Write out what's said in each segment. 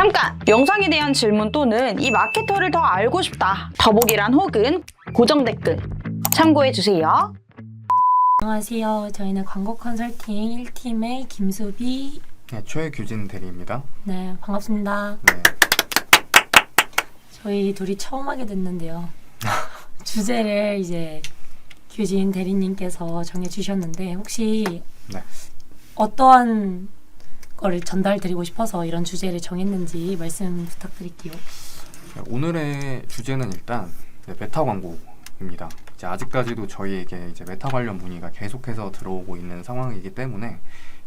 잠깐! 영상에 대한 질문 또는 이 마케터를 더 알고 싶다. 더보기란 혹은 고정 댓글 참고해주세요. 안녕하세요. 저희는 광고 컨설팅 1팀의 김수비. 네, 최규진 대리입니다. 네, 반갑습니다. 네. 저희 둘이 처음 하게 됐는데요. 주제를 이제 규진 대리님께서 정해주셨는데 혹시 네. 어떠한 거를 전달드리고 싶어서 이런 주제를 정했는지 말씀 부탁드릴게요. 네, 오늘의 주제는 일단 메타 광고입니다. 이제 아직까지도 저희에게 이제 메타 관련 문의가 계속해서 들어오고 있는 상황이기 때문에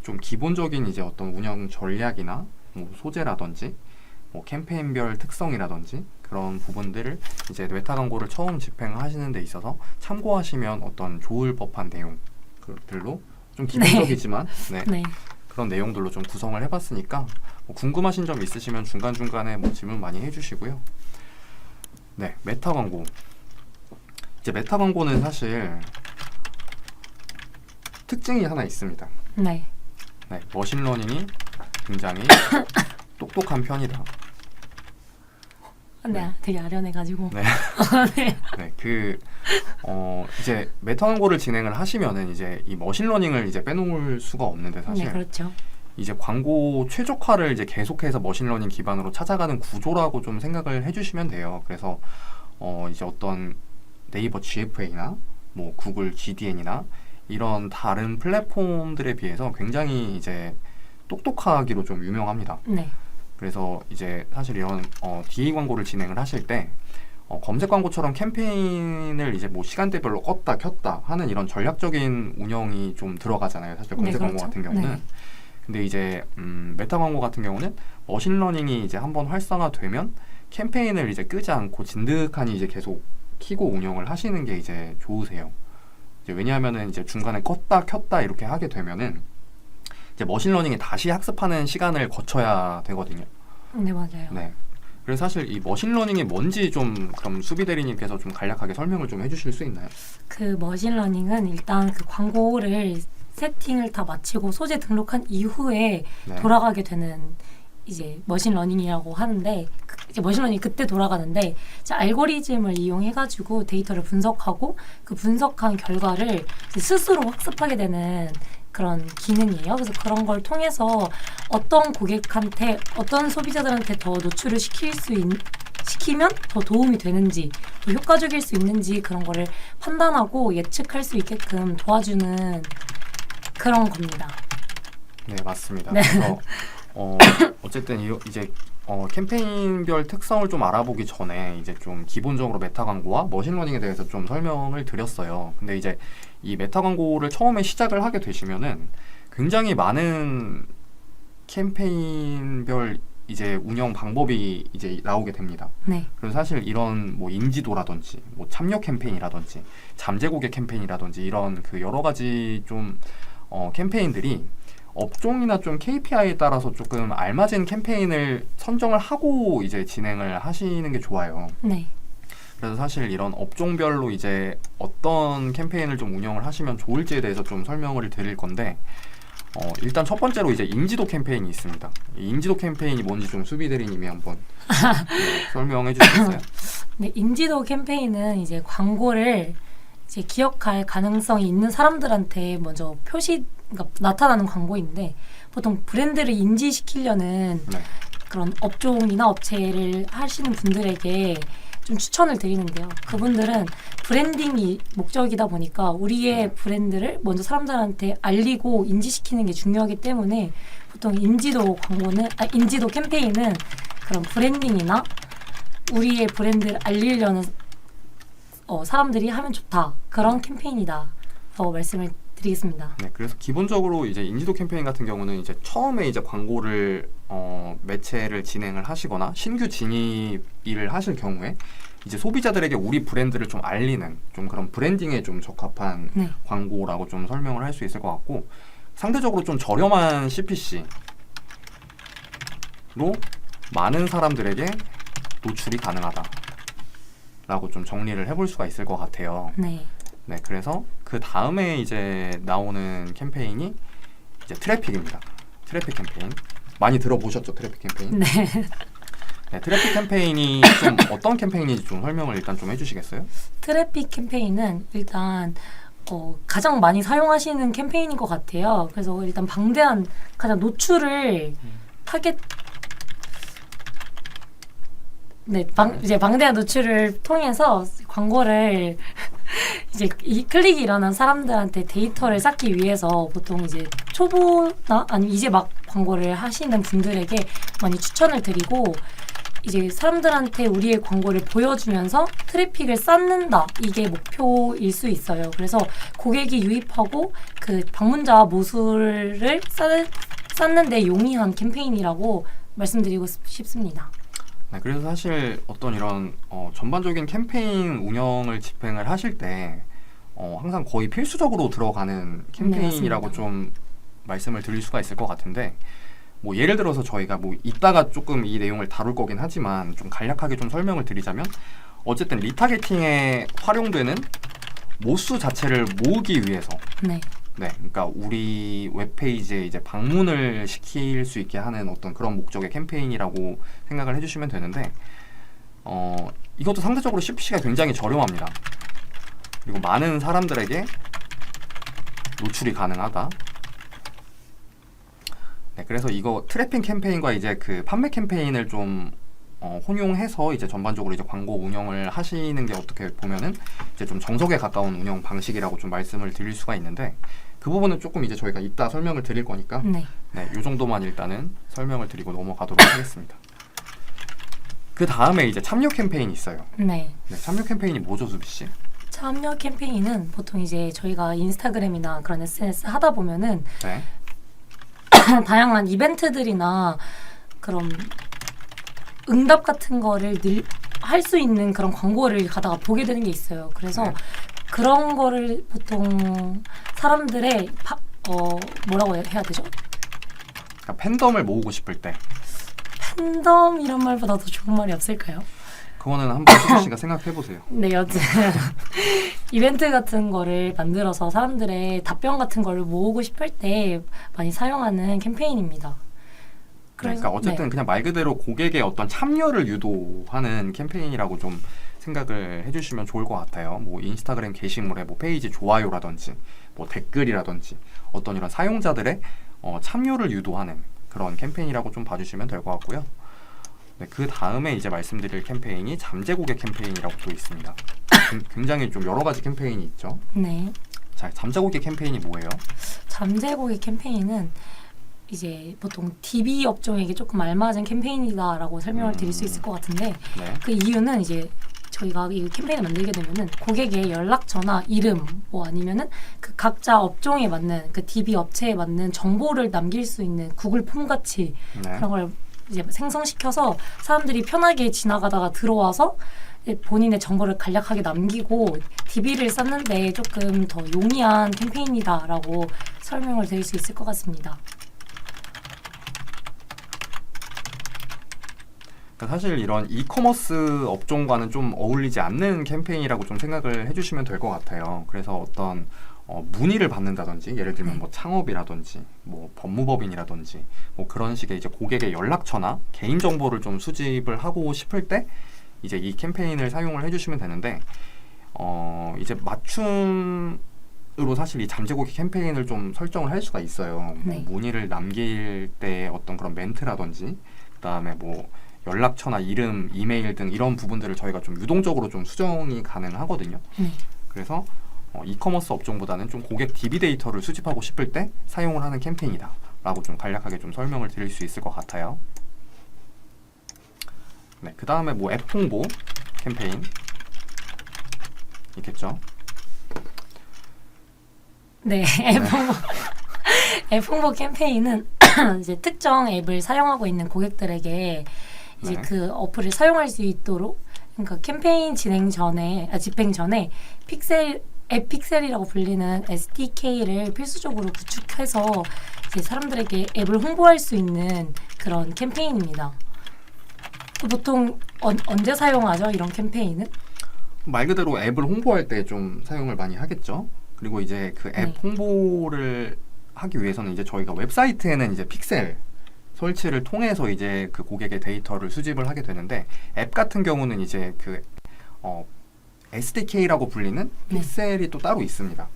좀 기본적인 이제 어떤 운영 전략이나 뭐 소재라든지 뭐 캠페인별 특성이라든지 그런 부분들을 이제 메타 광고를 처음 집행하시는 데 있어서 참고하시면 어떤 좋을 법한 내용들로 좀 기본적이지만 네. 그런 내용들로 좀 구성을 해봤으니까 뭐 궁금하신 점 있으시면 중간중간에 뭐 질문 많이 해주시고요. 네, 메타 광고. 이제 메타 광고는 사실 특징이 하나 있습니다. 네. 네, 머신러닝이 굉장히 똑똑한 편이다. 네, 되게 아련해가지고. 네. 네. 네, 이제 메타 광고를 진행을 하시면은 이제 이 머신러닝을 이제 빼놓을 수가 없는데 사실. 네, 그렇죠. 이제 광고 최적화를 이제 계속해서 머신러닝 기반으로 찾아가는 구조라고 좀 생각을 해주시면 돼요. 그래서 이제 어떤 네이버 GFA나 뭐 구글 GDN이나 이런 다른 플랫폼들에 비해서 굉장히 이제 똑똑하기로 좀 유명합니다. 네. 그래서 이제 사실 이런 DA 광고를 진행을 하실 때 검색 광고처럼 캠페인을 이제 뭐 시간대별로 껐다 켰다 하는 이런 전략적인 운영이 좀 들어가잖아요. 사실 검색 광고 그렇죠. 같은 경우는. 네. 근데 이제 메타 광고 같은 경우는 머신러닝이 이제 한번 활성화되면 캠페인을 이제 끄지 않고 진득하니 이제 계속 키고 운영을 하시는 게 이제 좋으세요. 이제 왜냐하면은 이제 중간에 껐다 켰다 이렇게 하게 되면은 이제 머신러닝이 다시 학습하는 시간을 거쳐야 되거든요. 네, 맞아요. 네. 그래서 사실 이 머신러닝이 뭔지 좀 그럼 수비 대리님께서 좀 간략하게 설명을 좀 해주실 수 있나요? 그 머신러닝은 일단 그 광고를 세팅을 다 마치고 소재 등록한 이후에 네. 돌아가게 되는 이제 머신러닝이라고 하는데 이제 머신러닝이 그때 돌아가는데 이제 알고리즘을 이용해가지고 데이터를 분석하고 그 분석한 결과를 이제 스스로 학습하게 되는 그런 기능이에요. 그래서 그런 걸 통해서 어떤 고객한테 어떤 소비자들한테 더 노출을 시키면 더 도움이 되는지 더 효과적일 수 있는지 그런 거를 판단하고 예측할 수 있게끔 도와주는 그런 겁니다. 네, 맞습니다. 네. 그래서 어쨌든 이제 캠페인별 특성을 좀 알아보기 전에 이제 좀 기본적으로 메타 광고와 머신러닝에 대해서 좀 설명을 드렸어요. 근데 이제 이 메타 광고를 처음에 시작을 하게 되시면은 굉장히 많은 캠페인별 이제 운영 방법이 이제 나오게 됩니다. 네. 그래서 사실 이런 뭐 인지도라든지 뭐 참여 캠페인이라든지 잠재 고객 캠페인이라든지 이런 그 여러 가지 좀 캠페인들이 업종이나 좀 KPI에 따라서 조금 알맞은 캠페인을 선정을 하고 이제 진행을 하시는 게 좋아요. 네. 그래서 사실 이런 업종별로 이제 어떤 캠페인을 좀 운영을 하시면 좋을지에 대해서 좀 설명을 드릴 건데 일단 첫 번째로 이제 인지도 캠페인이 있습니다. 이 인지도 캠페인이 뭔지 좀 수비 대리님이 한번 설명해 주시겠어요? 네, 인지도 캠페인은 이제 광고를 이제 기억할 가능성이 있는 사람들한테 먼저 그러니까 나타나는 광고인데 보통 브랜드를 인지시키려는 네. 그런 업종이나 업체를 하시는 분들에게 좀 추천을 드리는데요. 그분들은 브랜딩이 목적이다 보니까 우리의 브랜드를 먼저 사람들한테 알리고 인지시키는 게 중요하기 때문에 보통 인지도 캠페인은 그런 브랜딩이나 우리의 브랜드를 알리려는 사람들이 하면 좋다. 그런 캠페인이다. 말씀을 드리겠습니다. 네, 그래서 기본적으로 이제 인지도 캠페인 같은 경우는 이제 처음에 이제 광고를 매체를 진행을 하시거나 신규 진입을 하실 경우에 이제 소비자들에게 우리 브랜드를 좀 알리는 좀 그런 브랜딩에 좀 적합한 네. 광고라고 좀 설명을 할 수 있을 것 같고 상대적으로 좀 저렴한 CPC로 많은 사람들에게 노출이 가능하다라고 좀 정리를 해볼 수가 있을 것 같아요. 네. 네, 그래서 그 다음에 이제 나오는 캠페인이 이제 트래픽입니다. 트래픽 캠페인. 많이 들어보셨죠, 트래픽 캠페인? 네. 네, 트래픽 캠페인이 좀 어떤 캠페인인지 좀 설명을 일단 좀 해주시겠어요? 트래픽 캠페인은 일단 가장 많이 사용하시는 캠페인인 것 같아요. 그래서 일단 방대한 가장 노출을 타겟 이제 방대한 노출을 통해서 광고를 이제 이 클릭이 일어난 사람들한테 데이터를 쌓기 위해서 보통 이제 초보나 아니면 이제 막 광고를 하시는 분들에게 많이 추천을 드리고 이제 사람들한테 우리의 광고를 보여주면서 트래픽을 쌓는다. 이게 목표일 수 있어요. 그래서 고객이 유입하고 그 방문자 모수를 쌓는 데 용이한 캠페인이라고 말씀드리고 싶습니다. 네, 그래서 사실 어떤 이런 전반적인 캠페인 운영을 집행을 하실 때 항상 거의 필수적으로 들어가는 캠페인이라고 네, 좀 말씀을 드릴 수가 있을 것 같은데 뭐 예를 들어서 저희가 뭐 이따가 조금 이 내용을 다룰 거긴 하지만 좀 간략하게 좀 설명을 드리자면 어쨌든 리타게팅에 활용되는 모수 자체를 모으기 위해서 네. 네, 그러니까 우리 웹페이지에 이제 방문을 시킬 수 있게 하는 어떤 그런 목적의 캠페인이라고 생각을 해주시면 되는데 이것도 상대적으로 CPC가 굉장히 저렴합니다. 그리고 많은 사람들에게 노출이 가능하다. 네, 그래서 이거 트래픽 캠페인과 이제 그 판매 캠페인을 좀 혼용해서 이제 전반적으로 이제 광고 운영을 하시는 게 어떻게 보면은 이제 좀 정석에 가까운 운영 방식이라고 좀 말씀을 드릴 수가 있는데 그 부분은 조금 이제 저희가 이따 설명을 드릴 거니까 네. 요 정도만 일단은 설명을 드리고 넘어가도록 하겠습니다. 그 다음에 이제 참여 캠페인이 있어요. 네. 네, 참여 캠페인이 뭐죠, 수비 씨? 참여 캠페인은 보통 이제 저희가 인스타그램이나 그런 SNS 하다 보면은 네. 다양한 이벤트들이나 그런 응답 같은 거를 할 수 있는 그런 광고를 가다가 보게 되는 게 있어요. 그래서 네. 그런 거를 보통 사람들의 뭐라고 해야 되죠? 그러니까 팬덤을 모으고 싶을 때 팬덤 이런 말보다 더 좋은 말이 없을까요? 그거는 한번 수비 씨가 생각해 보세요. 네, 여튼 이벤트 같은 거를 만들어서 사람들의 답변 같은 거를 모으고 싶을 때 많이 사용하는 캠페인입니다. 그러니까 어쨌든 네. 그냥 말 그대로 고객의 어떤 참여를 유도하는 캠페인이라고 좀 생각을 해주시면 좋을 것 같아요. 뭐 인스타그램 게시물에 뭐 페이지 좋아요라든지 뭐 댓글이라든지 어떤 이런 사용자들의 참여를 유도하는 그런 캠페인이라고 좀 봐주시면 될 것 같고요. 네, 그 다음에 이제 말씀드릴 캠페인이 잠재 고객 캠페인이라고 또 있습니다. 굉장히 좀 여러 가지 캠페인이 있죠. 네. 자, 잠재 고객 캠페인이 뭐예요? 잠재 고객 캠페인은 이제 보통 DB 업종에게 조금 알맞은 캠페인이다라고 설명을 드릴 수 있을 것 같은데 네. 그 이유는 이제 저희가 이 캠페인을 만들게 되면은 고객의 연락처나 이름 뭐 아니면은 그 각자 업종에 맞는 그 DB 업체에 맞는 정보를 남길 수 있는 구글 폼 같이 네. 그런 걸 이제 생성시켜서 사람들이 편하게 지나가다가 들어와서 본인의 정보를 간략하게 남기고 DB를 쌓는데 조금 더 용이한 캠페인이다라고 설명을 드릴 수 있을 것 같습니다. 사실 이런 이커머스 업종과는 좀 어울리지 않는 캠페인이라고 좀 생각을 해주시면 될 것 같아요. 그래서 어떤 문의를 받는다든지 예를 들면 뭐 창업이라든지 뭐 법무법인이라든지 뭐 그런 식의 이제 고객의 연락처나 개인 정보를 좀 수집을 하고 싶을 때 이제 이 캠페인을 사용을 해주시면 되는데 이제 맞춤으로 사실 이 잠재 고객 캠페인을 좀 설정을 할 수가 있어요. 네. 뭐 문의를 남길 때 어떤 그런 멘트라든지 그다음에 뭐 연락처나 이름, 이메일 등 이런 부분들을 저희가 좀 유동적으로 좀 수정이 가능하거든요. 네. 그래서 이커머스 업종보다는 좀 고객 DB 데이터를 수집하고 싶을 때 사용을 하는 캠페인이다 라고 좀 간략하게 좀 설명을 드릴 수 있을 것 같아요. 네, 그 다음에 뭐 앱 홍보 캠페인 있겠죠? 네, 앱 홍보 캠페인은 이제 특정 앱을 사용하고 있는 고객들에게 이제 네. 그 어플을 사용할 수 있도록 그러니까 캠페인 집행 전에 앱 픽셀이라고 불리는 SDK를 필수적으로 구축해서 이제 사람들에게 앱을 홍보할 수 있는 그런 캠페인입니다. 보통 언제 사용하죠? 이런 캠페인은? 말 그대로 앱을 홍보할 때 좀 사용을 많이 하겠죠. 그리고 이제 그 앱 네. 홍보를 하기 위해서는 이제 저희가 웹사이트에는 이제 픽셀 설치를 통해서 이제 그 고객의 데이터를 수집을 하게 되는데 앱 같은 경우는 이제 그 SDK라고 불리는 픽셀이 또 따로 있습니다.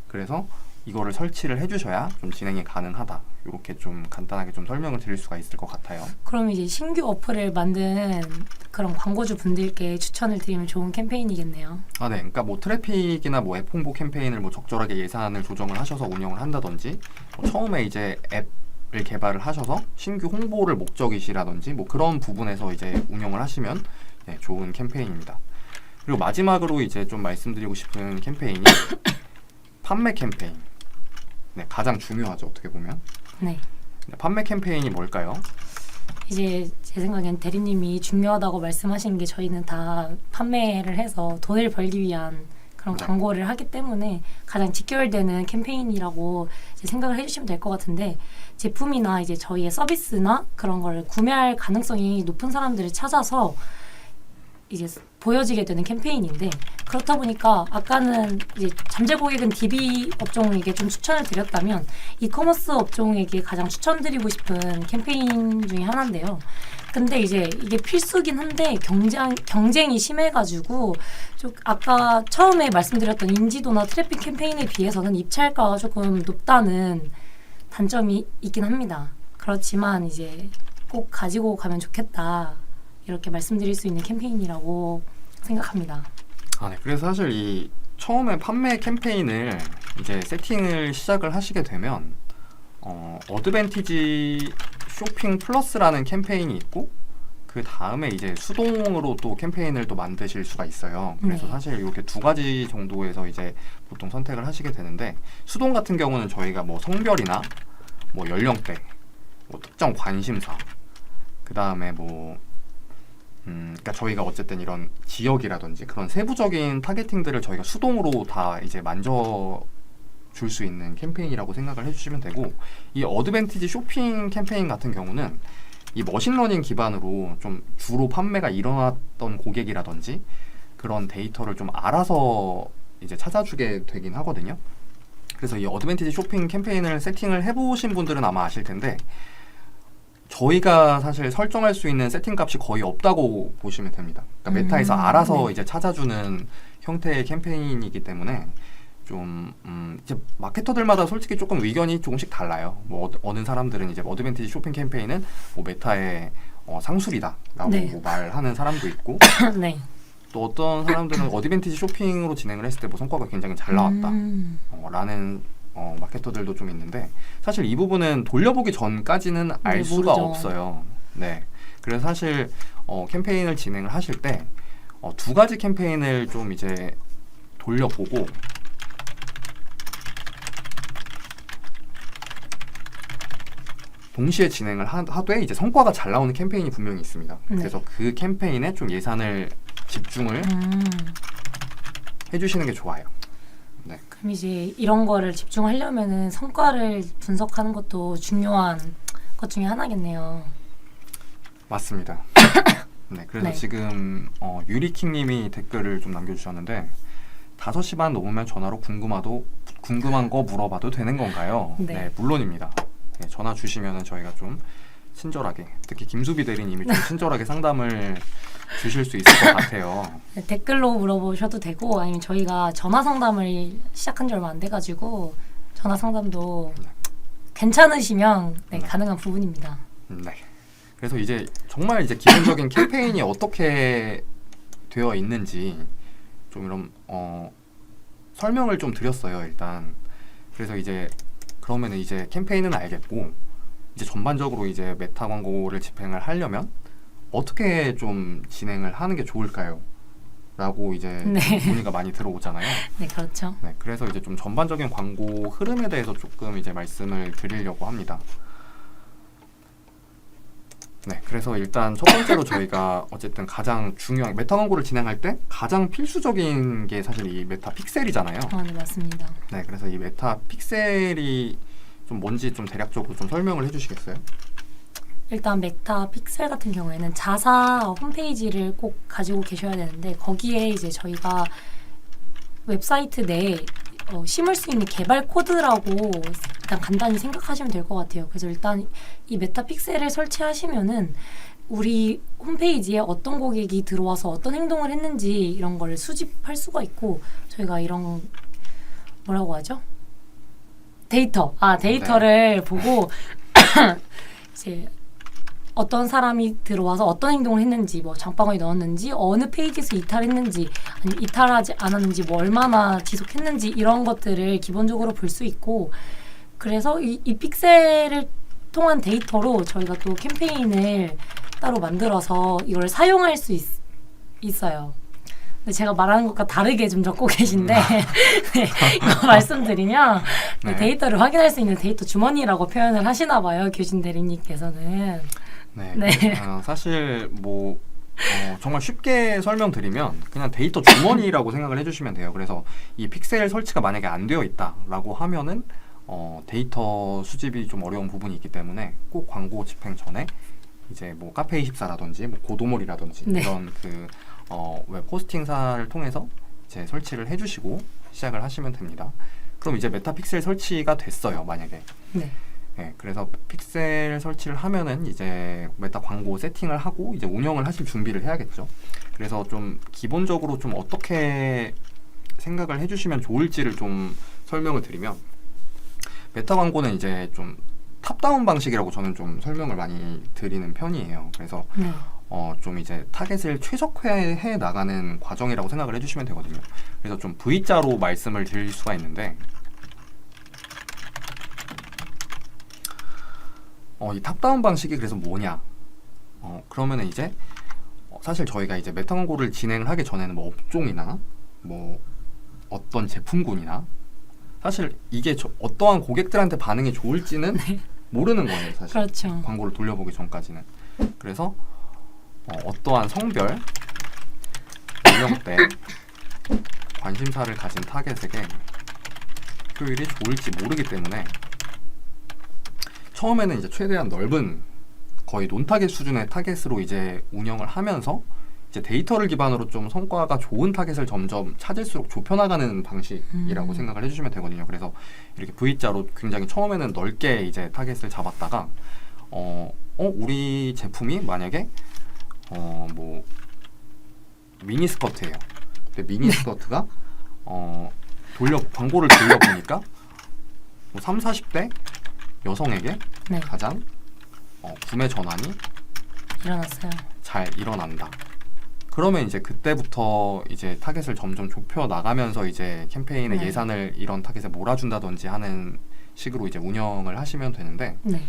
그래서 이거를 설치를 해주셔야 좀 진행이 가능하다. 이렇게 좀 간단하게 좀 설명을 드릴 수가 있을 것 같아요. 그럼 이제 신규 어플을 만든 그런 광고주 분들께 추천을 드리면 좋은 캠페인이겠네요. 네. 그러니까 뭐 트래픽이나 뭐 앱 홍보 캠페인을 뭐 적절하게 예산을 조정을 하셔서 운영을 한다든지, 뭐 처음에 이제 앱을 개발을 하셔서 신규 홍보를 목적이시라든지 뭐 그런 부분에서 이제 운영을 하시면 네, 좋은 캠페인입니다. 그리고 마지막으로 이제 좀 말씀드리고 싶은 캠페인이 판매 캠페인. 네, 가장 중요하죠, 어떻게 보면. 네. 판매 캠페인이 뭘까요? 이제 제 생각엔 대리님이 중요하다고 말씀하시는 게 저희는 다 판매를 해서 돈을 벌기 위한 그런 네. 광고를 하기 때문에 가장 직결되는 캠페인이라고 이제 생각을 해주시면 될 것 같은데, 제품이나 이제 저희의 서비스나 그런 거를 구매할 가능성이 높은 사람들을 찾아서 이제 보여지게 되는 캠페인인데, 그렇다 보니까 아까는 이제 잠재 고객은 DB 업종에게 좀 추천을 드렸다면 이커머스 업종에게 가장 추천드리고 싶은 캠페인 중에 하나인데요. 근데 이제 이게 필수긴 한데 경쟁이 심해가지고 좀 아까 처음에 말씀드렸던 인지도나 트래픽 캠페인에 비해서는 입찰가가 조금 높다는 단점이 있긴 합니다. 그렇지만 이제 꼭 가지고 가면 좋겠다, 이렇게 말씀드릴 수 있는 캠페인이라고 생각합니다. 네. 그래서 사실 이 처음에 판매 캠페인을 이제 세팅을 시작을 하시게 되면 어드밴티지 쇼핑 플러스라는 캠페인이 있고, 그 다음에 이제 수동으로 또 캠페인을 또 만드실 수가 있어요. 그래서 네. 사실 이렇게 두 가지 정도에서 이제 보통 선택을 하시게 되는데, 수동 같은 경우는 저희가 뭐 성별이나 뭐 연령대, 뭐 특정 관심사, 그 다음에 뭐 그러니까 저희가 어쨌든 이런 지역이라든지 그런 세부적인 타겟팅들을 저희가 수동으로 다 이제 만져 줄 수 있는 캠페인이라고 생각을 해주시면 되고, 이 어드밴티지 쇼핑 캠페인 같은 경우는 이 머신러닝 기반으로 좀 주로 판매가 일어났던 고객이라든지 그런 데이터를 좀 알아서 이제 찾아주게 되긴 하거든요. 그래서 이 어드밴티지 쇼핑 캠페인을 세팅을 해보신 분들은 아마 아실 텐데, 저희가 사실 설정할 수 있는 세팅 값이 거의 없다고 보시면 됩니다. 그러니까 메타에서 알아서 네. 이제 찾아주는 형태의 캠페인이기 때문에 좀 이제 마케터들마다 솔직히 조금 의견이 조금씩 달라요. 뭐 어느 사람들은 이제 어드밴티지 쇼핑 캠페인은 뭐 메타의 상술이다라고 네. 뭐 말하는 사람도 있고, 네. 또 어떤 사람들은 어드밴티지 쇼핑으로 진행을 했을 때 뭐 성과가 굉장히 잘 나왔다 라는 마케터들도 좀 있는데, 사실 이 부분은 돌려보기 전까지는 알 네, 수가 모르죠. 없어요. 네. 그래서 사실 캠페인을 진행을 하실 때 두 가지 캠페인을 좀 이제 돌려보고, 동시에 진행을 하되 이제 성과가 잘 나오는 캠페인이 분명히 있습니다. 네. 그래서 그 캠페인에 좀 예산을 집중을 해주시는 게 좋아요. 네. 그럼 이제 이런 거를 집중하려면은 성과를 분석하는 것도 중요한 것 중에 하나겠네요. 맞습니다. 네, 그래서 네. 지금 유리킹님이 댓글을 좀 남겨주셨는데, 5시 반 넘으면 전화로 궁금한 거 물어봐도 되는 건가요? 네. 물론입니다. 네, 전화 주시면은 저희가 좀 친절하게, 특히 김수비 대리님이 좀 친절하게 상담을 주실 수 있을 것 같아요. 네, 댓글로 물어보셔도 되고, 아니면 저희가 전화 상담을 시작한 지 얼마 안 돼가지고 전화 상담도 괜찮으시면 네. 가능한 부분입니다. 네. 그래서 이제 정말 이제 기본적인 캠페인이 어떻게 되어 있는지 좀 이런 설명을 좀 드렸어요, 일단. 그래서 이제 그러면 이제 캠페인은 알겠고, 이제 전반적으로 이제 메타 광고를 집행을 하려면 어떻게 좀 진행을 하는 게 좋을까요? 라고 이제 네. 문의가 많이 들어오잖아요. 네, 그렇죠. 네, 그래서 이제 좀 전반적인 광고 흐름에 대해서 조금 이제 말씀을 드리려고 합니다. 네, 그래서 일단 첫 번째로 저희가 어쨌든 가장 중요한 메타 광고를 진행할 때 가장 필수적인 게 사실 이 메타 픽셀이잖아요. 네, 맞습니다. 네, 그래서 이 메타 픽셀이 좀 뭔지 좀 대략적으로 좀 설명을 해주시겠어요? 일단 메타 픽셀 같은 경우에는 자사 홈페이지를 꼭 가지고 계셔야 되는데, 거기에 이제 저희가 웹사이트 내에 심을 수 있는 개발 코드라고 일단 간단히 생각하시면 될 것 같아요. 그래서 일단 이 메타픽셀을 설치하시면은 우리 홈페이지에 어떤 고객이 들어와서 어떤 행동을 했는지 이런 걸 수집할 수가 있고, 저희가 이런 뭐라고 하죠? 데이터를 보고 이제 어떤 사람이 들어와서 어떤 행동을 했는지, 뭐 장바구니 넣었는지, 어느 페이지에서 이탈했는지, 아니면 이탈하지 않았는지, 뭐 얼마나 지속했는지 이런 것들을 기본적으로 볼 수 있고, 그래서 이 픽셀을 통한 데이터로 저희가 또 캠페인을 따로 만들어서 이걸 사용할 수 있어요. 근데 제가 말하는 것과 다르게 좀 적고 계신데 네, 이거 말씀드리면 네. 데이터를 확인할 수 있는 데이터 주머니라고 표현을 하시나 봐요. 교신 대리님께서는. 네. 네. 사실 뭐 정말 쉽게 설명드리면 그냥 데이터 주머니라고 생각을 해주시면 돼요. 그래서 이 픽셀 설치가 만약에 안 되어 있다라고 하면은 데이터 수집이 좀 어려운 부분이 있기 때문에 꼭 광고 집행 전에 이제 뭐 카페24라든지 뭐 고도몰이라든지 네. 이런 그 웹 호스팅사를 통해서 이제 설치를 해주시고 시작을 하시면 됩니다. 그럼 이제 메타픽셀 설치가 됐어요, 만약에. 네. 네, 그래서 픽셀 설치를 하면은 이제 메타 광고 세팅을 하고 이제 운영을 하실 준비를 해야겠죠. 그래서 좀 기본적으로 좀 어떻게 생각을 해주시면 좋을지를 좀 설명을 드리면, 메타 광고는 이제 좀 탑다운 방식이라고 저는 좀 설명을 많이 드리는 편이에요. 그래서 네. 좀 이제 타겟을 최적화해 나가는 과정이라고 생각을 해주시면 되거든요. 그래서 좀 V자로 말씀을 드릴 수가 있는데, 이 탑다운 방식이 그래서 뭐냐? 그러면은 이제 사실 저희가 이제 메타 광고를 진행을 하기 전에는 뭐 업종이나 뭐 어떤 제품군이나 사실 이게 어떠한 고객들한테 반응이 좋을지는 모르는 거예요, 사실. 그렇죠. 광고를 돌려보기 전까지는. 그래서 어떠한 성별, 연령대, 관심사를 가진 타겟에게 효율이 좋을지 모르기 때문에 처음에는 이제 최대한 넓은 거의 논타겟 수준의 타겟으로 이제 운영을 하면서 이제 데이터를 기반으로 좀 성과가 좋은 타겟을 점점 찾을수록 좁혀나가는 방식이라고 생각을 해주시면 되거든요. 그래서 이렇게 V자로 굉장히 처음에는 넓게 이제 타겟을 잡았다가 우리 제품이 만약에 뭐 미니스커트예요. 근데 미니스커트가 광고를 돌려보니까 뭐 3, 40대 여성에게 네. 가장 구매 전환이 일어났어요. 잘 일어난다. 그러면 이제 그때부터 이제 타겟을 점점 좁혀 나가면서 이제 캠페인의 네. 예산을 이런 타겟에 몰아준다든지 하는 식으로 이제 운영을 하시면 되는데, 네.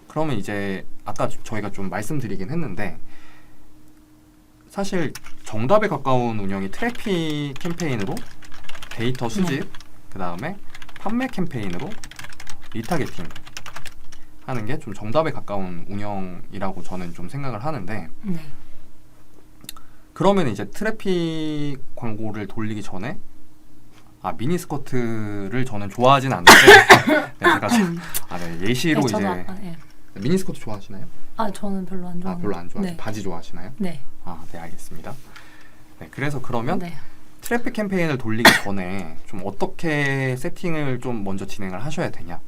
그러면 이제 아까 저희가 좀 말씀드리긴 했는데, 사실 정답에 가까운 운영이 트래픽 캠페인으로 데이터 수집, 그 다음에 판매 캠페인으로 리타겟팅 하는 게 좀 정답에 가까운 운영이라고 저는 좀 생각을 하는데, 네. 그러면 이제 트래픽 광고를 돌리기 전에 미니스커트를 저는 좋아하진 않는데 네, 제가 예시로 네, 이제 미니스커트 좋아하시나요? 저는 별로 안 좋아해요. 별로 안 좋아하세요? 네. 바지 좋아하시나요? 네. 네, 알겠습니다. 네, 그래서 그러면 네. 트래픽 캠페인을 돌리기 전에 좀 어떻게 세팅을 좀 먼저 진행을 하셔야 되냐.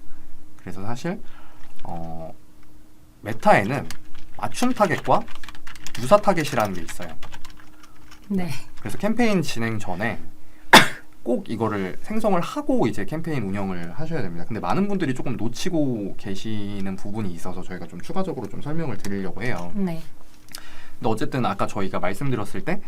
그래서 사실 메타에는 맞춤 타겟과 유사 타겟이라는 게 있어요. 네. 그래서 캠페인 진행 전에 꼭 이거를 생성을 하고 이제 캠페인 운영을 하셔야 됩니다. 근데 많은 분들이 조금 놓치고 계시는 부분이 있어서 저희가 좀 추가적으로 좀 설명을 드리려고 해요. 네. 근데 어쨌든 아까 저희가 말씀드렸을 때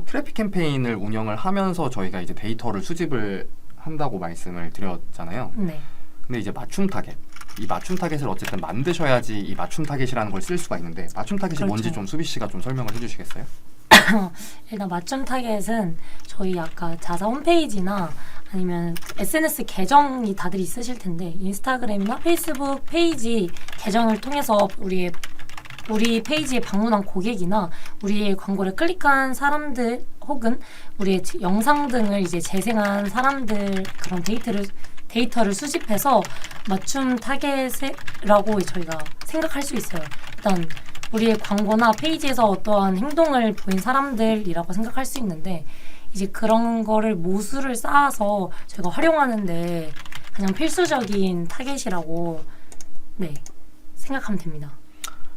트래픽 캠페인을 운영을 하면서 저희가 이제 데이터를 수집을 한다고 말씀을 드렸잖아요. 네. 근데 이제 맞춤 타겟, 이 맞춤 타겟을 어쨌든 만드셔야지 이 맞춤 타겟이라는 걸 쓸 수가 있는데, 맞춤 타겟이 그렇죠. 뭔지 좀 수비 씨가 좀 설명을 해주시겠어요? 일단 맞춤 타겟은 저희 아까 자사 홈페이지나 아니면 SNS 계정이 다들 있으실 텐데, 인스타그램이나 페이스북 페이지 계정을 통해서 우리 페이지에 방문한 고객이나 우리의 광고를 클릭한 사람들 혹은 우리의 영상 등을 이제 재생한 사람들, 그런 데이터를 수집해서 맞춤 타겟이라고 저희가 생각할 수 있어요. 일단 우리의 광고나 페이지에서 어떠한 행동을 보인 사람들이라고 생각할 수 있는데, 이제 그런 거를 모수를 쌓아서 저희가 활용하는데 가장 필수적인 타겟이라고 네, 생각하면 됩니다.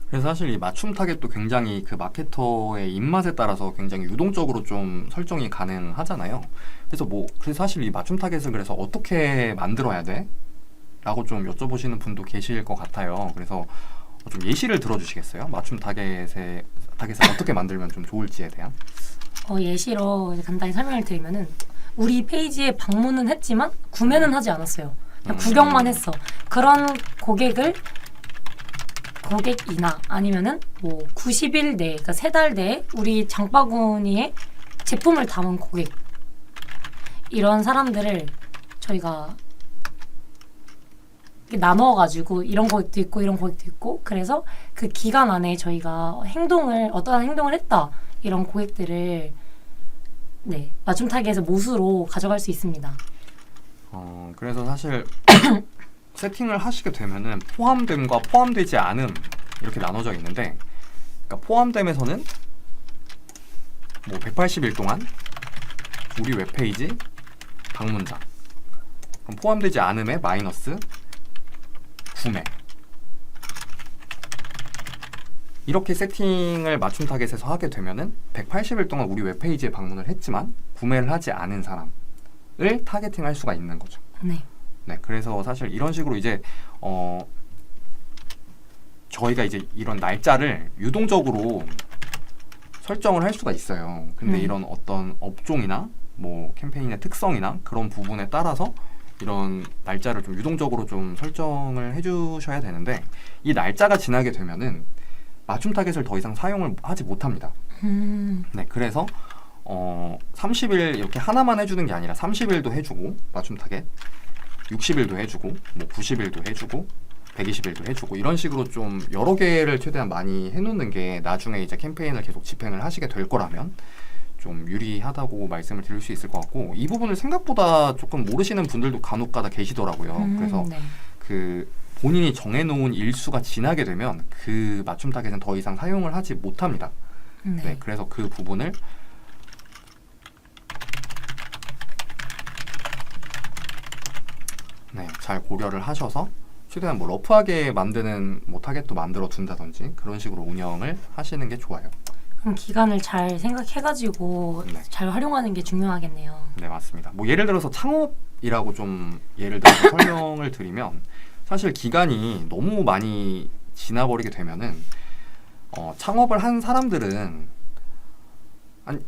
그래서 사실 이 맞춤 타겟도 굉장히 그 마케터의 입맛에 따라서 굉장히 유동적으로 좀 설정이 가능하잖아요. 그래서 사실 이 맞춤 타겟을 그래서 어떻게 만들어야 돼? 라고 좀 여쭤보시는 분도 계실 것 같아요. 그래서 좀 예시를 들어주시겠어요? 맞춤 타겟을 어떻게 만들면 좀 좋을지에 대한? 예시로 이제 간단히 설명을 드리면은 우리 페이지에 방문은 했지만 구매는 하지 않았어요. 그냥 구경만 했어. 그런 고객이나 아니면은 뭐 90일 내에, 그러니까 3달 내에 우리 장바구니에 제품을 담은 고객, 이런 사람들을 저희가 이렇게 나눠가지고 이런 고객도 있고 이런 고객도 있고, 그래서 그 기간 안에 저희가 어떠한 행동을 했다, 이런 고객들을 네, 맞춤 타겟에서 모수로 가져갈 수 있습니다. 그래서 사실 세팅을 하시게 되면은 포함됨과 포함되지 않음 이렇게 나눠져 있는데, 그러니까 포함됨에서는 뭐 180일 동안 우리 웹페이지 방문자, 그럼 포함되지 않음에 마이너스 구매, 이렇게 세팅을 맞춤 타겟에서 하게 되면은 180일 동안 우리 웹페이지에 방문을 했지만 구매를 하지 않은 사람을 타겟팅할 수가 있는 거죠. 네, 그래서 사실 이런 식으로 이제 저희가 이제 이런 날짜를 유동적으로 설정을 할 수가 있어요. 근데 이런 어떤 업종이나 뭐 캠페인의 특성이나 그런 부분에 따라서 이런 날짜를 좀 유동적으로 좀 설정을 해주셔야 되는데, 이 날짜가 지나게 되면은 맞춤 타겟을 더 이상 사용을 하지 못합니다. 네, 그래서 30일 이렇게 하나만 해주는 게 아니라 30일도 해주고 맞춤 타겟, 60일도 해주고 뭐 90일도 해주고 120일도 해주고, 이런 식으로 좀 여러 개를 최대한 많이 해놓는 게 나중에 이제 캠페인을 계속 집행을 하시게 될 거라면 좀 유리하다고 말씀을 드릴 수 있을 것 같고, 이 부분을 생각보다 조금 모르시는 분들도 간혹가다 계시더라고요. 그래서 네. 그 본인이 정해놓은 일수가 지나게 되면 그 맞춤 타겟은 더 이상 사용을 하지 못합니다. 네, 그래서 그 부분을 네, 잘 고려를 하셔서 최대한 뭐 러프하게 만드는 뭐 타겟도 만들어 둔다든지 그런 식으로 운영을 하시는 게 좋아요. 그럼 기간을 잘 생각해가지고 네. 잘 활용하는 게 중요하겠네요. 네, 맞습니다. 뭐 예를 들어서 창업이라고 좀 예를 들어서 설명을 드리면, 사실 기간이 너무 많이 지나버리게 되면은 창업을 한 사람들은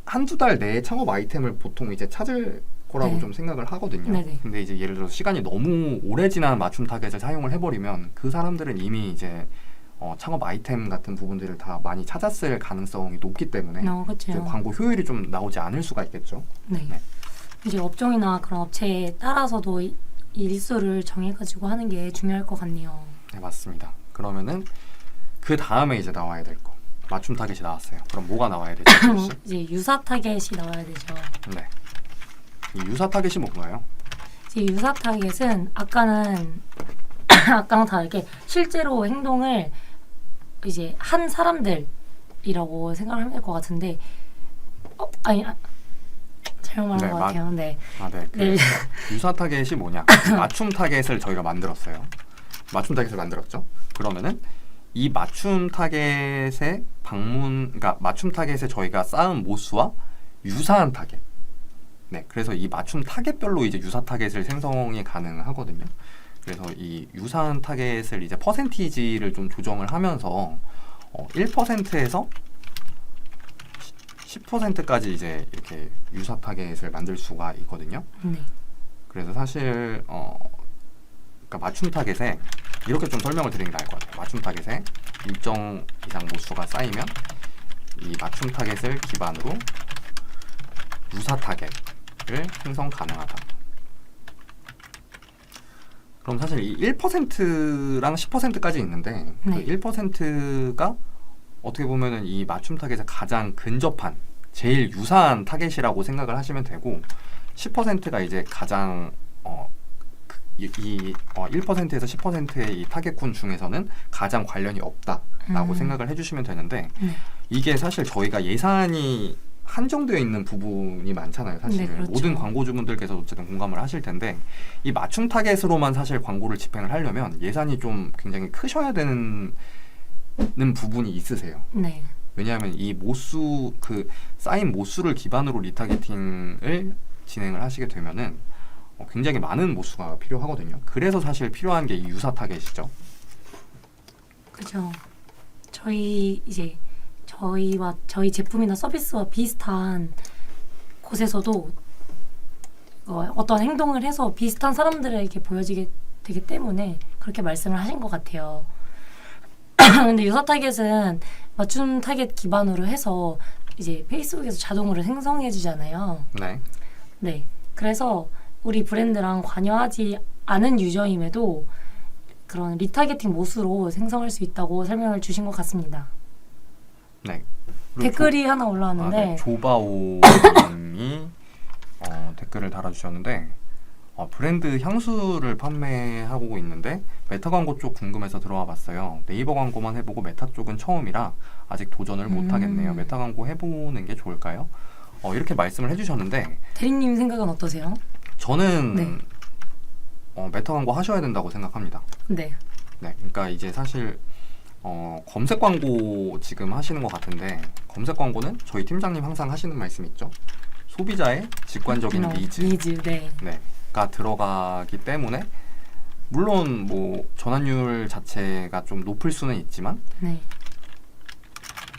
한두 달 내에 창업 아이템을 보통 이제 찾을 거라고 네. 좀 생각을 하거든요. 네네. 근데 이제 예를 들어서 시간이 너무 오래 지난 맞춤 타겟을 사용을 해버리면 그 사람들은 이미 이제 창업 아이템 같은 부분들을 다 많이 찾았을 가능성이 높기 때문에 이제 그렇죠. 광고 효율이 좀 나오지 않을 수가 있겠죠. 네. 네. 이제 업종이나 그런 업체에 따라서도 이 일수를 정해가지고 하는 게 중요할 것 같네요. 네, 맞습니다. 그러면은 그 다음에 이제 나와야 될 거, 맞춤 타겟이 나왔어요. 그럼 뭐가 나와야 되죠? 혹시? 이제 유사 타겟이 나와야 되죠. 네. 이 유사 타겟이 뭔가요? 이제 유사 타겟은 아까랑 다르게 실제로 행동을 이제 한 사람들이라고 생각하면 될 것 같은데, 잘못 말한 네, 것 같아요. 네. 네. 네. 유사 타겟이 뭐냐? 맞춤 타겟을 저희가 만들었어요. 맞춤 타겟을 만들었죠. 그러면은 이 맞춤 타겟의 그러니까 맞춤 타겟에 저희가 쌓은 모수와 유사한 타겟. 네, 그래서 이 맞춤 타겟별로 이제 유사 타겟을 생성이 가능하거든요. 그래서 이 유사한 타겟을 이제 퍼센티지를 좀 조정을 하면서 1%에서 10%까지 이제 이렇게 유사 타겟을 만들 수가 있거든요. 네. 그래서 사실 그러니까 맞춤 타겟에 이렇게 좀 설명을 드리는 게 나을 것 같아요. 맞춤 타겟에 일정 이상 모수가 쌓이면 이 맞춤 타겟을 기반으로 유사 타겟을 생성 가능하다. 그럼 사실 이 1%랑 10%까지 있는데 네. 그 1%가 어떻게 보면은 이 맞춤 타겟에 가장 근접한 제일 유사한 타겟이라고 생각을 하시면 되고, 10%가 이제 가장 1%에서 10%의 이 타겟군 중에서는 가장 관련이 없다라고 생각을 해주시면 되는데, 네. 이게 사실 저희가 예산이 한정되어 있는 부분이 많잖아요. 사실 네, 그렇죠. 모든 광고주분들께서 어쨌든 공감을 하실 텐데 이 맞춤 타겟으로만 사실 광고를 집행을 하려면 예산이 좀 굉장히 크셔야 되는 부분이 있으세요. 네. 왜냐하면 이 모수 그 쌓인 모수를 기반으로 리타겟팅을 진행을 하시게 되면은 굉장히 많은 모수가 필요하거든요. 그래서 사실 필요한 게 이 유사 타겟이죠. 그죠. 저희와 저희 제품이나 서비스와 비슷한 곳에서도 어떤 행동을 해서 비슷한 사람들에게 보여지게 되기 때문에 그렇게 말씀을 하신 것 같아요. 근데 유사 타겟은 맞춤 타겟 기반으로 해서 이제 페이스북에서 자동으로 생성해 주잖아요. 네. 네. 그래서 우리 브랜드랑 관여하지 않은 유저임에도 그런 리타겟팅 모수로 생성할 수 있다고 설명을 주신 것 같습니다. 네. 댓글이 하나 올라왔는데 네. 조바오님이 댓글을 달아주셨는데 브랜드 향수를 판매하고 있는데 메타 광고 쪽 궁금해서 들어와 봤어요. 네이버 광고만 해보고 메타 쪽은 처음이라 아직 도전을 못하겠네요. 메타 광고 해보는 게 좋을까요? 이렇게 말씀을 해주셨는데 대리님 생각은 어떠세요? 저는 네. 메타 광고 하셔야 된다고 생각합니다. 네. 네, 그러니까 이제 사실 검색 광고 지금 하시는 것 같은데 검색 광고는 저희 팀장님 항상 하시는 말씀 있죠. 소비자의 직관적인 니즈. 네. 가 들어가기 때문에 물론 뭐 전환율 자체가 좀 높을 수는 있지만 네.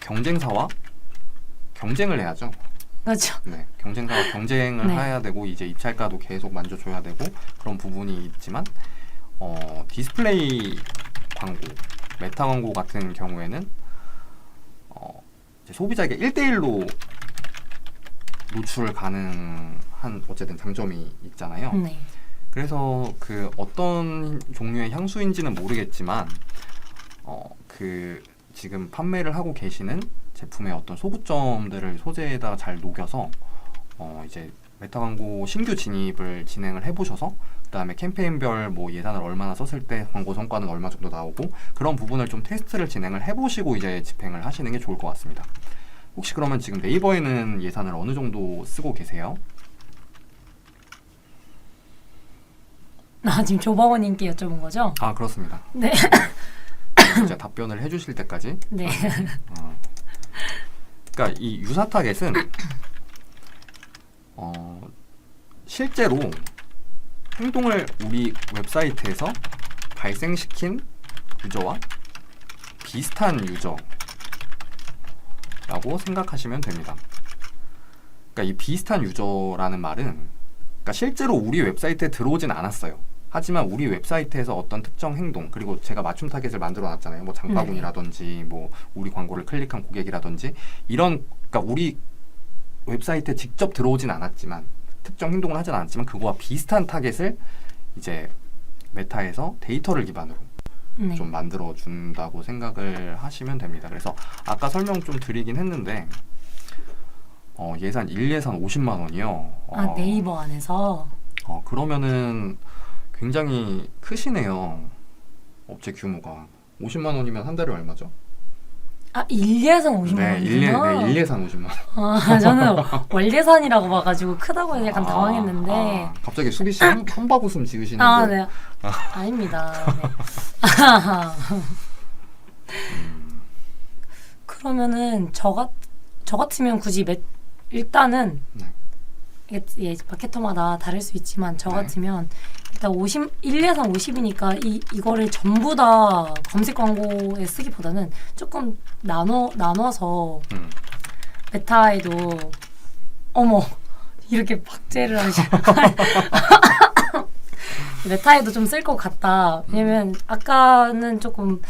경쟁사와 경쟁을 해야죠. 그렇죠. 네, 경쟁사와 경쟁을 네. 해야 되고 이제 입찰가도 계속 만져줘야 되고 그런 부분이 있지만 디스플레이 광고, 메타 광고 같은 경우에는 이제 소비자에게 1대1로 노출 가능한 어쨌든 장점이 있잖아요. 네. 그래서 그 어떤 종류의 향수인지는 모르겠지만 그 지금 판매를 하고 계시는 제품의 어떤 소구점들을 소재에다가 잘 녹여서 이제 메타 광고 신규 진입을 진행을 해보셔서 그 다음에 캠페인별 뭐 예산을 얼마나 썼을 때 광고 성과는 얼마 정도 나오고 그런 부분을 좀 테스트를 진행을 해보시고 이제 집행을 하시는 게 좋을 것 같습니다. 혹시 그러면 지금 네이버에는 예산을 어느 정도 쓰고 계세요? 지금 조바원님께 여쭤본 거죠? 아, 그렇습니다. 네. 이제 답변을 해주실 때까지. 네. 그러니까 이 유사 타겟은 실제로 행동을 우리 웹사이트에서 발생시킨 유저와 비슷한 유저라고 생각하시면 됩니다. 그러니까 이 비슷한 유저라는 말은 그러니까 실제로 우리 웹사이트에 들어오진 않았어요. 하지만 우리 웹사이트에서 어떤 특정 행동 그리고 제가 맞춤 타겟을 만들어 놨잖아요. 뭐 장바구니라든지 뭐 우리 광고를 클릭한 고객이라든지 이런 그러니까 우리 웹사이트에 직접 들어오진 않았지만 특정 행동을 하진 않았지만 그거와 비슷한 타겟을 이제 메타에서 데이터를 기반으로 네. 좀 만들어 준다고 생각을 하시면 됩니다. 그래서 아까 설명 좀 드리긴 했는데 예산 1예산 50만 원이요. 네이버 안에서 그러면은 굉장히 크시네요. 업체 규모가 50만 원이면 한 달에 얼마죠? 1예산 50만 네, 원이구나. 1예산 50만 원. 저는 월예산이라고 봐가지고 크다고 해서 약간 당황했는데 갑자기 수비 씨 한박 웃음 지으시는데. 네. 아닙니다. 네. 그러면은 저 같으면 굳이 일단은 이게 마케터마다 다를 수 있지만 저 같으면 일단 1예산 50이니까 이거를 전부 다 검색 광고에 쓰기보다는 조금 나눠서 메타에도 어머 이렇게 박제를 하시 메타에도 좀 쓸 것 같다. 왜냐면 아까는 조금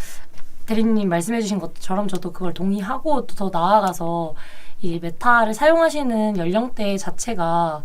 대리님 말씀해주신 것처럼 저도 그걸 동의하고 또 더 나아가서 이 메타를 사용하시는 연령대 자체가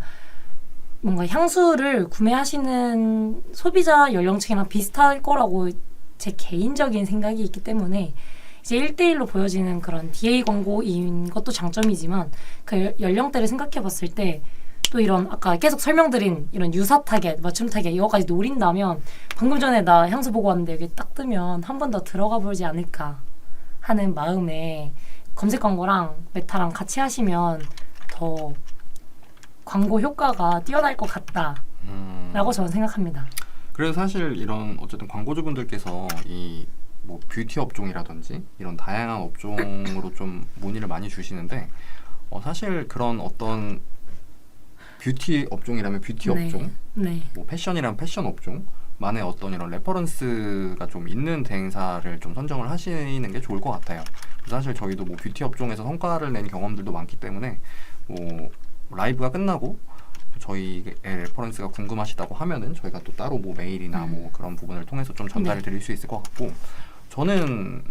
뭔가 향수를 구매하시는 소비자 연령층이랑 비슷할 거라고 제 개인적인 생각이 있기 때문에 이제 1대1로 보여지는 그런 DA 광고인 것도 장점이지만 그 연령대를 생각해 봤을 때 또 이런 아까 계속 설명드린 이런 유사 타겟, 맞춤 타겟 이거까지 노린다면 방금 전에 나 향수 보고 왔는데 여기 딱 뜨면 한 번 더 들어가 보지 않을까 하는 마음에 검색 광고랑 메타랑 같이 하시면 더 광고 효과가 뛰어날 것 같다라고 저는 생각합니다. 그래서 사실 이런 어쨌든 광고주분들께서 이 뭐 뷰티 업종이라든지 이런 다양한 업종으로 좀 문의를 많이 주시는데 사실 그런 어떤 뷰티 업종이라면 뷰티 업종, 네. 뭐 패션이라면 패션 업종만의 어떤 이런 레퍼런스가 좀 있는 대행사를 좀 선정을 하시는 게 좋을 것 같아요. 사실 저희도 뭐 뷰티 업종에서 성과를 낸 경험들도 많기 때문에 뭐 라이브가 끝나고 저희의 레퍼런스가 궁금하시다고 하면은 저희가 또 따로 뭐 메일이나 뭐 그런 부분을 통해서 좀 전달을 드릴 수 있을 것 같고, 저는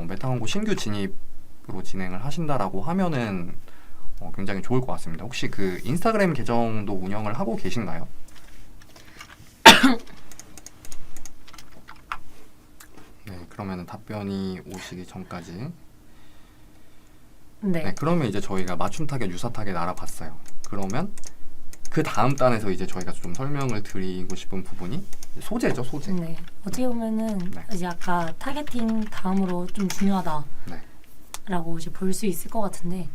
메타 광고 신규 진입으로 진행을 하신다라고 하면은 굉장히 좋을 것 같습니다. 혹시 그 인스타그램 계정도 운영을 하고 계신가요? 네, 그러면은 답변이 오시기 전까지. 네. 네, 그러면 이제 저희가 맞춤 타겟, 유사 타겟 알아봤어요. 그러면 그 다음 단에서 이제 저희가 좀 설명을 드리고 싶은 부분이 소재죠, 소재. 네. 어떻게 보면은 네. 이제 아까 타겟팅 다음으로 좀 중요하다라고 네. 이제 볼 수 있을 것 같은데,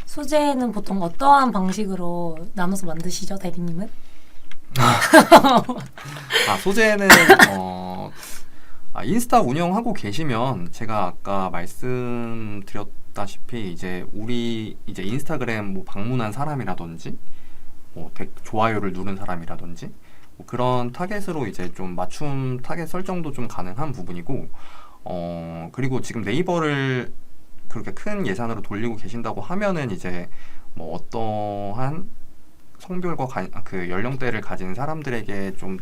소재는 보통 어떠한 방식으로 나눠서 만드시죠, 대리님은? 소재는 인스타 운영하고 계시면 제가 아까 말씀드렸다시피 이제 우리 이제 인스타그램 뭐 방문한 사람이라든지 뭐 좋아요를 누른 사람이라든지 뭐 그런 타겟으로 이제 좀 맞춤 타겟 설정도 좀 가능한 부분이고, 그리고 지금 네이버를 그렇게 큰 예산으로 돌리고 계신다고 하면은 이제 뭐 어떠한 성별과 그 연령대를 가진 사람들에게 좀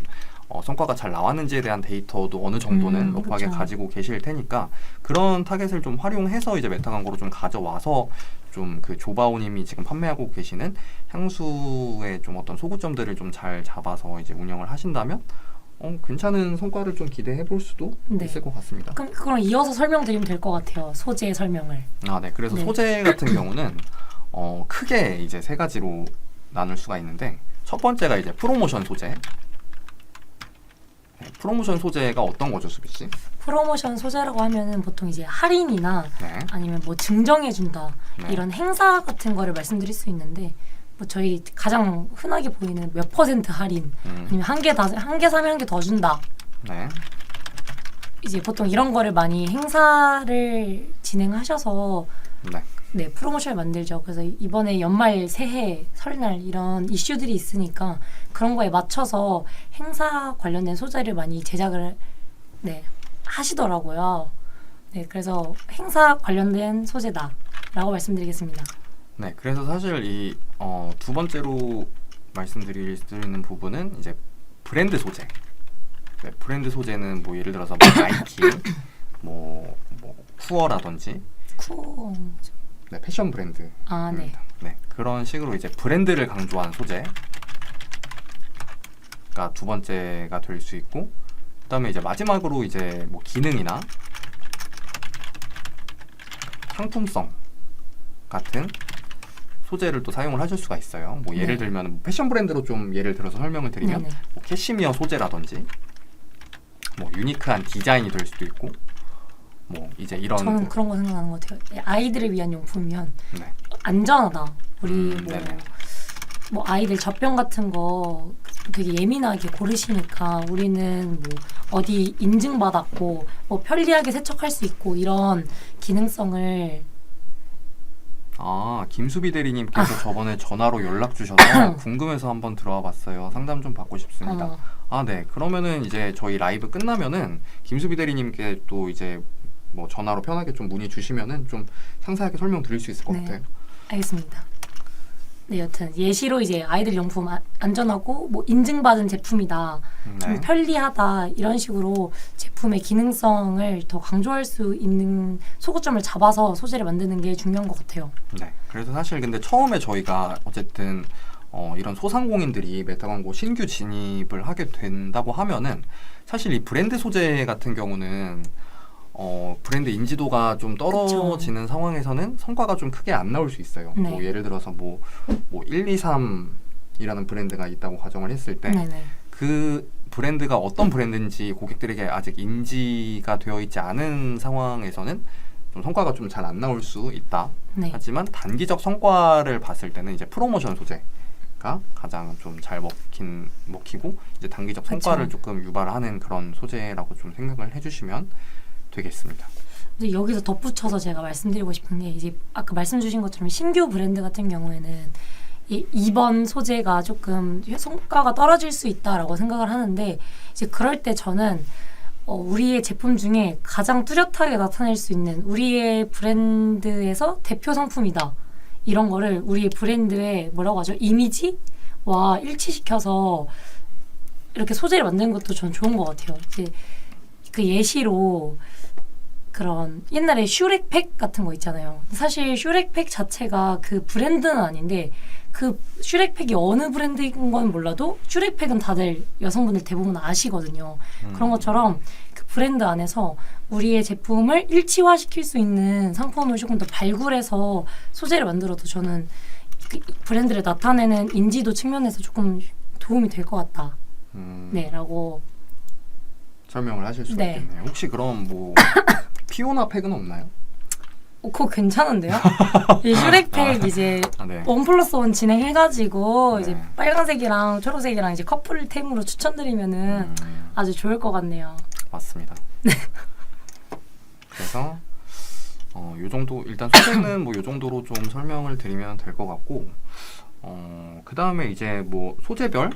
성과가 잘 나왔는지에 대한 데이터도 어느 정도는 넉넉하게 그쵸. 가지고 계실 테니까 그런 타겟을 좀 활용해서 이제 메타 광고로 좀 가져와서 좀 그 조바오님이 지금 판매하고 계시는 향수의 좀 어떤 소구점들을 좀 잘 잡아서 이제 운영을 하신다면 괜찮은 성과를 좀 기대해 볼 수도 네. 있을 것 같습니다. 그럼 그거랑 이어서 설명드리면 될 것 같아요. 소재 설명을. 네. 그래서 네. 소재 같은 경우는 크게 이제 세 가지로 나눌 수가 있는데, 첫 번째가 이제 프로모션 소재. 네, 프로모션 소재가 어떤 거죠, 수비 씨? 프로모션 소재라고 하면은 보통 이제 할인이나 네. 아니면 뭐 증정해준다 네. 이런 행사 같은 거를 말씀드릴 수 있는데, 뭐 저희 가장 흔하게 보이는 몇 % 할인 아니면 한 개 사면 한 개 더 준다, 네. 이제 보통 이런 거를 많이 행사를 진행하셔서 네. 네, 프로모션을 만들죠. 그래서 이번에 연말, 새해, 설날 이런 이슈들이 있으니까 그런 거에 맞춰서 행사 관련된 소재를 많이 제작을 하시더라고요. 네, 그래서 행사 관련된 소재다라고 말씀드리겠습니다. 네. 그래서 사실 이 두 번째로 말씀드릴 수 있는 부분은 이제 브랜드 소재. 네, 브랜드 소재는 뭐 예를 들어서 뭐 나이키, 뭐 쿠어라든지 네, 패션 브랜드. 네. 네, 그런 식으로 이제 브랜드를 강조한 소재가 두 번째가 될 수 있고, 그다음에 이제 마지막으로 이제 뭐 기능이나 상품성 같은 소재를 또 사용을 하실 수가 있어요. 뭐 예를 들면 뭐 패션 브랜드로 좀 예를 들어서 설명을 드리면 뭐 캐시미어 소재라든지 뭐 유니크한 디자인이 될 수도 있고, 뭐 이제 이런 저는 그런 거 생각나는 것 같아요. 아이들을 위한 용품이면 네. 안전하다. 우리 네네. 뭐 아이들 젖병 같은 거 되게 예민하게 고르시니까 우리는 뭐 어디 인증받았고 뭐 편리하게 세척할 수 있고 이런 기능성을. 김수비 대리님께서 저번에 전화로 연락 주셔서 궁금해서 한번 들어와 봤어요. 상담 좀 받고 싶습니다. 네. 그러면은 이제 저희 라이브 끝나면은 김수비 대리님께 또 이제 뭐 전화로 편하게 좀 문의 주시면은 좀 상세하게 설명 드릴 수 있을 것 같아요. 알겠습니다. 네, 여튼 예시로 이제 아이들 용품 안전하고 뭐 인증받은 제품이다, 좀 편리하다 이런 식으로 제품의 기능성을 더 강조할 수 있는 소구점을 잡아서 소재를 만드는 게 중요한 것 같아요. 네. 그래서 사실 근데 처음에 저희가 어쨌든 이런 소상공인들이 메타 광고 신규 진입을 하게 된다고 하면은 사실 이 브랜드 소재 같은 경우는 브랜드 인지도가 좀 떨어지는 상황에서는 성과가 좀 크게 안 나올 수 있어요. 네. 뭐 예를 들어서 뭐 123이라는 브랜드가 있다고 가정을 했을 때 그 브랜드가 어떤 브랜드인지 고객들에게 아직 인지가 되어 있지 않은 상황에서는 좀 성과가 좀 잘 안 나올 수 있다. 네. 하지만 단기적 성과를 봤을 때는 이제 프로모션 소재가 가장 좀 잘 먹히고 이제 단기적 성과를 그쵸. 조금 유발하는 그런 소재라고 좀 생각을 해주시면 되겠습니다. 근데 여기서 덧붙여서 제가 말씀드리고 싶은 게 이제 아까 말씀 주신 것처럼 신규 브랜드 같은 경우에는 이 2번 소재가 조금 성과가 떨어질 수 있다라고 생각을 하는데 이제 그럴 때 저는 우리의 제품 중에 가장 뚜렷하게 나타낼 수 있는 우리의 브랜드에서 대표 상품이다. 이런 거를 우리의 브랜드의 뭐라고 하죠? 이미지와 일치시켜서 이렇게 소재를 만드는 것도 전 좋은 것 같아요. 이제 그 예시로 그런 옛날에 슈렉팩 같은 거 있잖아요. 사실 슈렉팩 자체가 그 브랜드는 아닌데 그 슈렉팩이 어느 브랜드인 건 몰라도 슈렉팩은 다들 여성분들 대부분 아시거든요. 그런 것처럼 그 브랜드 안에서 우리의 제품을 일치화시킬 수 있는 상품을 조금 더 발굴해서 소재를 만들어도 저는 그 브랜드를 나타내는 인지도 측면에서 조금 도움이 될 것 같다. 네, 라고 설명을 하실 수가 네. 있겠네요. 혹시 그럼 뭐 피오나 팩은 없나요? 그거 괜찮은데요? 이 슈렉팩 이제 네. 1+1 진행해가지고 네. 이제 빨간색이랑 초록색이랑 이제 커플템으로 추천드리면은 아주 좋을 것 같네요. 맞습니다. 그래서 요 정도 일단 소재는 뭐 요 정도로 좀 설명을 드리면 될 것 같고 그 다음에 이제 뭐 소재별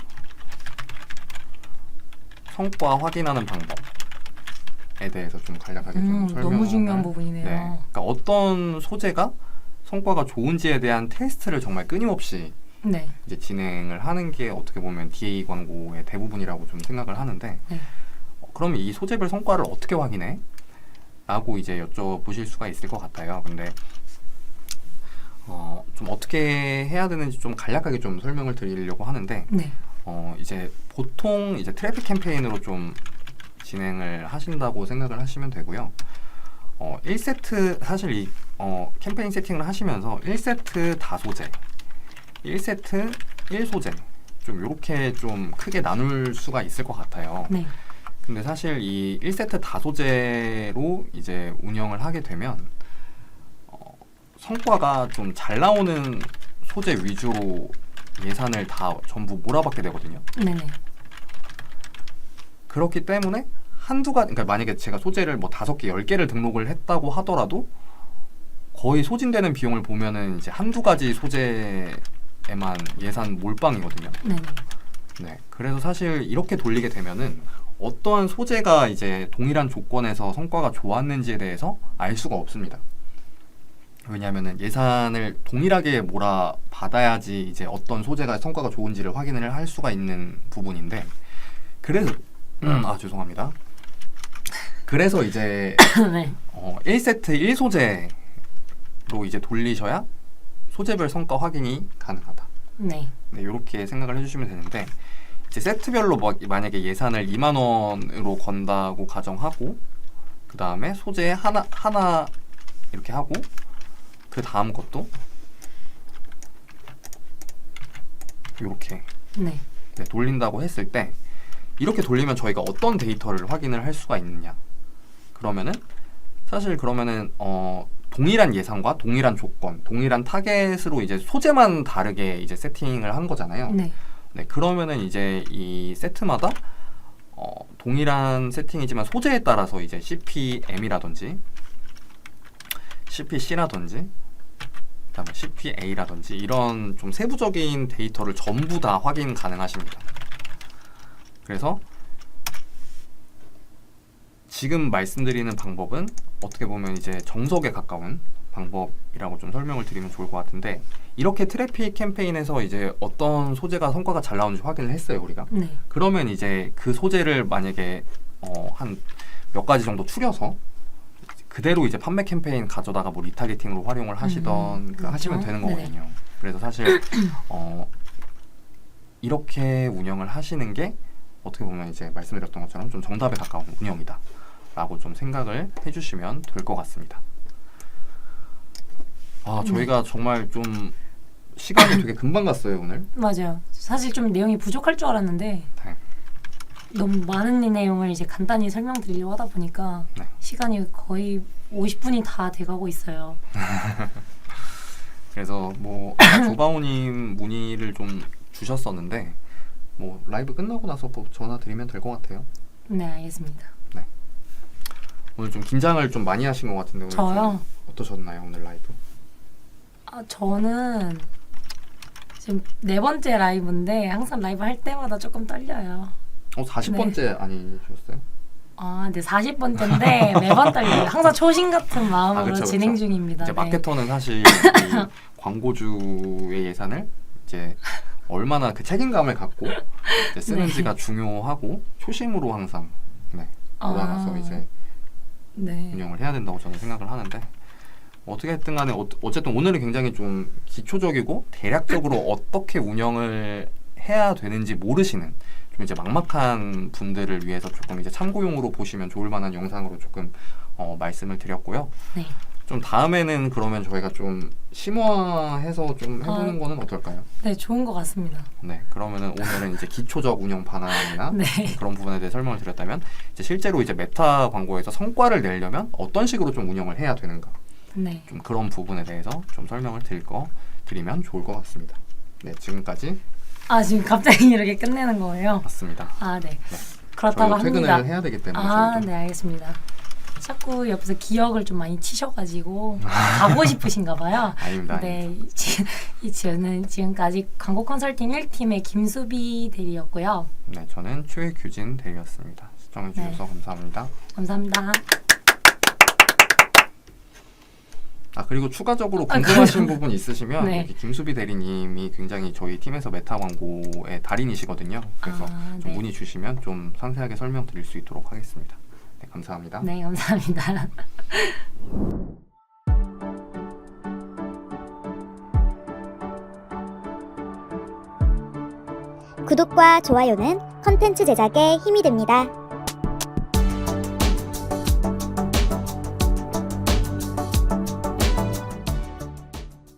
성과 확인하는 방법에 대해서 좀 간략하게 좀 설명을 너무 중요한 부분이네요. 네. 그러니까 어떤 소재가 성과가 좋은지에 대한 테스트를 정말 끊임없이 네. 이제 진행을 하는 게 어떻게 보면 DA 광고의 대부분이라고 좀 생각을 하는데 네. 그럼 이 소재별 성과를 어떻게 확인해? 라고 이제 여쭤보실 수가 있을 것 같아요. 근데 좀 어떻게 해야 되는지 좀 간략하게 좀 설명을 드리려고 하는데 네. 이제 보통 이제 트래픽 캠페인으로 좀 진행을 하신다고 생각을 하시면 되고요. 1세트 사실 이 캠페인 세팅을 하시면서 1세트 다소재, 1세트 1소재 좀 이렇게 좀 크게 나눌 수가 있을 것 같아요. 네. 근데 사실 이 1세트 다소재로 이제 운영을 하게 되면 성과가 좀 잘 나오는 소재 위주로 예산을 다 전부 몰아받게 되거든요. 네네. 그렇기 때문에 그러니까 만약에 제가 소재를 뭐 5개, 10개를 등록을 했다고 하더라도 거의 소진되는 비용을 보면은 이제 한두 가지 소재에만 예산 몰빵이거든요. 네네. 네. 그래서 사실 이렇게 돌리게 되면은 어떠한 소재가 이제 동일한 조건에서 성과가 좋았는지에 대해서 알 수가 없습니다. 왜냐하면은 예산을 동일하게 몰아받아야지 이제 어떤 소재가 성과가 좋은지를 확인을 할 수가 있는 부분인데 그래서 죄송합니다. 그래서 이제 네. 1세트 1소재로 이제 돌리셔야 소재별 성과 확인이 가능하다. 네. 네, 이렇게 생각을 해주시면 되는데 이제 세트별로 만약에 예산을 2만 원으로 건다고 가정하고 그 다음에 소재 하나 이렇게 하고 그 다음 것도 이렇게 네. 돌린다고 했을 때 이렇게 돌리면 저희가 어떤 데이터를 확인을 할 수가 있느냐 그러면은 사실 그러면은 동일한 예산과 동일한 조건, 동일한 타겟으로 이제 소재만 다르게 이제 세팅을 한 거잖아요. 네. 네, 그러면은 이제 이 세트마다 동일한 세팅이지만 소재에 따라서 이제 CPM이라든지 CPC라든지 그다음에 CPA라든지 이런 좀 세부적인 데이터를 전부 다 확인 가능하십니다. 그래서 지금 말씀드리는 방법은 어떻게 보면 이제 정석에 가까운 방법이라고 좀 설명을 드리면 좋을 것 같은데 이렇게 트래픽 캠페인에서 이제 어떤 소재가 성과가 잘 나오는지 확인을 했어요 우리가. 네. 그러면 이제 그 소재를 만약에 한 몇 가지 정도 추려서 그대로 이제 판매 캠페인 가져다가 뭐 리타게팅으로 활용을 하시던 그렇죠. 하시면 되는 네네. 거거든요. 그래서 사실 이렇게 운영을 하시는 게 어떻게 보면 이제 말씀드렸던 것처럼 좀 정답에 가까운 운영이다 라고 좀 생각을 해주시면 될 것 같습니다. 저희가 정말 좀 시간이 되게 금방 갔어요 오늘. 맞아요. 사실 좀 내용이 부족할 줄 알았는데 네. 너무 많은 내용을 이제 간단히 설명드리려고 하다 보니까 네. 시간이 거의 50분이 다 돼가고 있어요. 그래서 뭐 아까 조바오님 문의를 좀 주셨었는데 뭐 라이브 끝나고 나서 뭐 전화 드리면 될 것 같아요. 네, 알겠습니다. 오늘 좀 긴장을 좀 많이 하신 것 같은데 오늘 저요? 좀 어떠셨나요 오늘 라이브? 저는 지금 4번째 라이브인데 항상 라이브 할 때마다 조금 떨려요. 40번째 아니셨어요? 네, 40번째인데 매번 떨려요. 항상 초심 같은 마음으로 그쵸, 그쵸. 진행 중입니다. 이제 네. 마케터는 사실 이 광고주의 예산을 이제 얼마나 그 책임감을 갖고 이제 쓰는지가 중요하고 초심으로 항상 돌아가서 이제 네. 운영을 해야 된다고 저는 생각을 하는데 어떻게 했든 간에 어쨌든 오늘은 굉장히 좀 기초적이고 대략적으로 어떻게 운영을 해야 되는지 모르시는 좀 이제 막막한 분들을 위해서 조금 이제 참고용으로 보시면 좋을 만한 영상으로 조금 말씀을 드렸고요. 네. 좀 다음에는 그러면 저희가 좀 심화해서 좀 해보는 거는 어떨까요? 네, 좋은 것 같습니다. 네, 그러면은 오늘은 이제 기초적 운영 방안이나 네. 그런 부분에 대해 설명을 드렸다면 이제 실제로 이제 메타 광고에서 성과를 내려면 어떤 식으로 좀 운영을 해야 되는가 네. 좀 그런 부분에 대해서 좀 설명을 드리면 좋을 것 같습니다. 네, 지금까지 지금 갑자기 이렇게 끝내는 거예요? 맞습니다. 네. 네. 그렇다고 저희도 퇴근을 합니다. 해야 되기 때문에 저희도. 네, 알겠습니다. 자꾸 옆에서 기억을 좀 많이 치셔가지고 가고 싶으신가 봐요. 아닙니다. 네, 저는 지금까지 광고 컨설팅 1팀의 김수비 대리였고요. 네, 저는 최규진 대리였습니다. 시청해주셔서 감사합니다. 감사합니다. 그리고 추가적으로 궁금하신 부분 있으시면 네. 여기 김수비 대리님이 굉장히 저희 팀에서 메타 광고의 달인이시거든요. 그래서 좀 네. 문의 주시면 좀 상세하게 설명드릴 수 있도록 하겠습니다. 네, 감사합니다. 네, 감사합니다. 구독과 좋아요는 컨텐츠 제작에 힘이 됩니다.